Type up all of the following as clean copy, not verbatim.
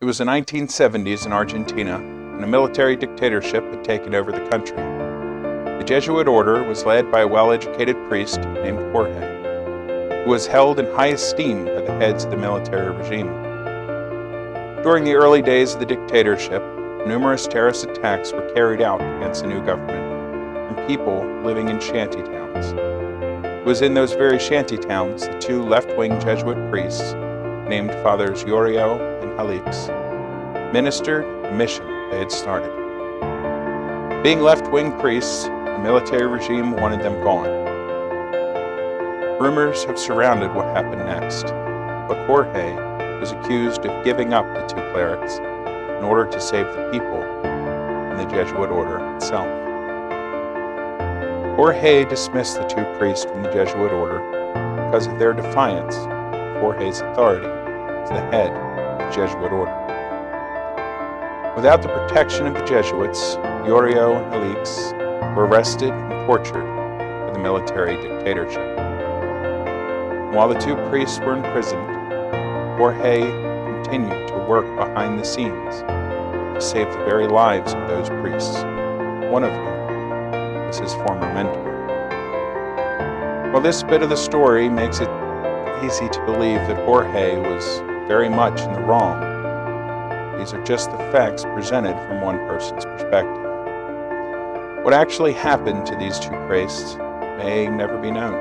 It was the 1970s in Argentina, and a military dictatorship had taken over the country. The Jesuit order was led by a well-educated priest named Jorge, who was held in high esteem by the heads of the military regime. During the early days of the dictatorship, numerous terrorist attacks were carried out against the new government from people living in shanty towns. It was in those very shanty towns the two left-wing Jesuit priests, named Fathers Uriel and Helix, ministered the mission they had started. Being left-wing priests, the military regime wanted them gone. Rumors have surrounded what happened next, but Jorge was accused of giving up the two clerics in order to save the people and the Jesuit order itself. Jorge dismissed the two priests from the Jesuit order because of their defiance of Jorge's authority as the head of the Jesuit order. Without the protection of the Jesuits, Uriel and Helix were arrested and tortured by the military dictatorship. And while the two priests were imprisoned, Jorge continued to work behind the scenes to save the very lives of those priests, one of whom was his former mentor. While this bit of the story makes it easy to believe that Jorge was very much in the wrong, these are just the facts presented from one person's perspective. What actually happened to these two priests may never be known.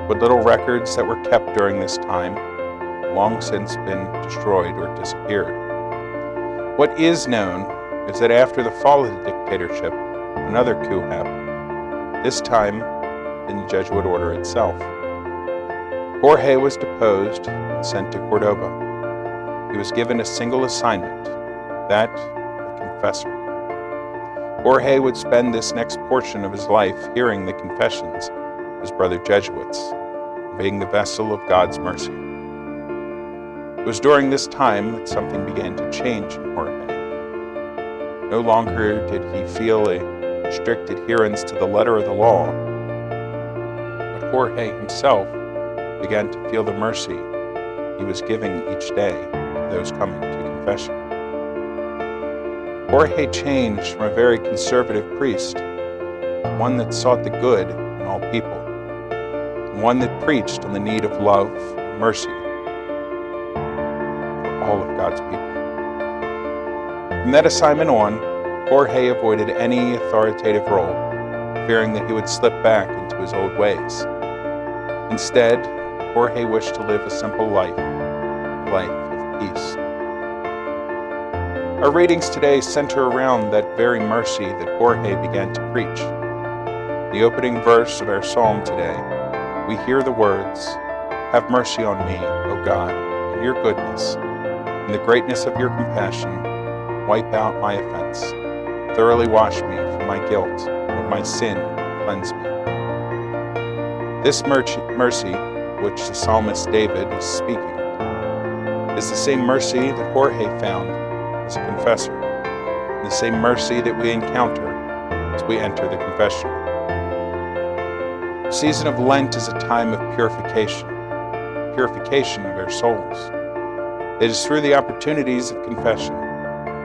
What little records that were kept during this time have long since been destroyed or disappeared. What is known is that after the fall of the dictatorship, another coup happened, this time in the Jesuit order itself. Jorge was deposed and sent to Cordoba. He was given a single assignment, that of confessor. Jorge would spend this next portion of his life hearing the confessions of his brother Jesuits, and being the vessel of God's mercy. It was during this time that something began to change in Jorge. No longer did he feel a strict adherence to the letter of the law, but Jorge himself began to feel the mercy he was giving each day to those coming to confession. Jorge changed from a very conservative priest to one that sought the good in all people, and one that preached on the need of love and mercy for all of God's people. From that assignment on, Jorge avoided any authoritative role, fearing that he would slip back into his old ways. Instead, Jorge wished to live a simple life, a life of peace. Our readings today center around that very mercy that Jorge began to preach. In the opening verse of our psalm today, we hear the words, "Have mercy on me, O God, in your goodness. In the greatness of your compassion, wipe out my offense. Thoroughly wash me from my guilt, and of my sin cleanse me." This mercy, which the psalmist David is speaking, is the same mercy that Jorge found as a confessor, and the same mercy that we encounter as we enter the confessional. The season of Lent is a time of purification of our souls. It is through the opportunities of confession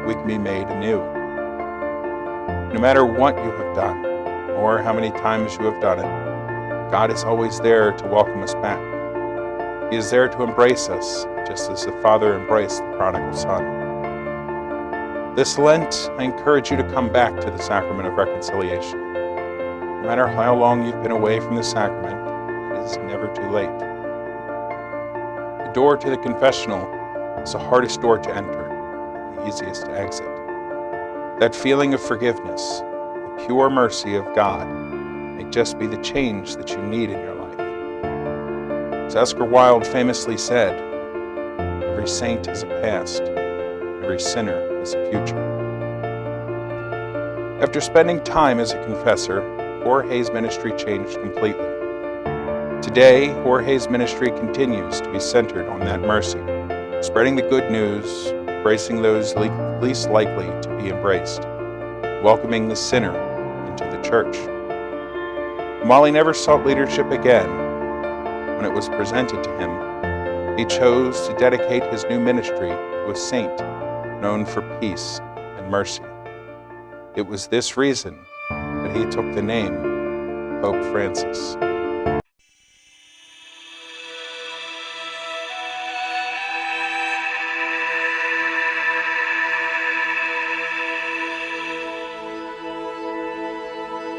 we can be made anew. No matter what you have done, or how many times you have done it, God is always there to welcome us back. He is there to embrace us, just as the Father embraced the prodigal son. This Lent, I encourage you to come back to the sacrament of reconciliation. No matter how long you've been away from the sacrament, it is never too late. The door to the confessional is the hardest door to enter, and the easiest to exit. That feeling of forgiveness, the pure mercy of God, may just be the change that you need in your life. As Oscar Wilde famously said, "Every saint has a past, every sinner has a future." After spending time as a confessor, Jorge's ministry changed completely. Today, Jorge's ministry continues to be centered on that mercy, spreading the good news, embracing those least likely to be embraced, welcoming the sinner into the church. And while he never sought leadership again, when it was presented to him, He chose to dedicate his new ministry to a saint known for peace and mercy. It was this reason that he took the name Pope Francis.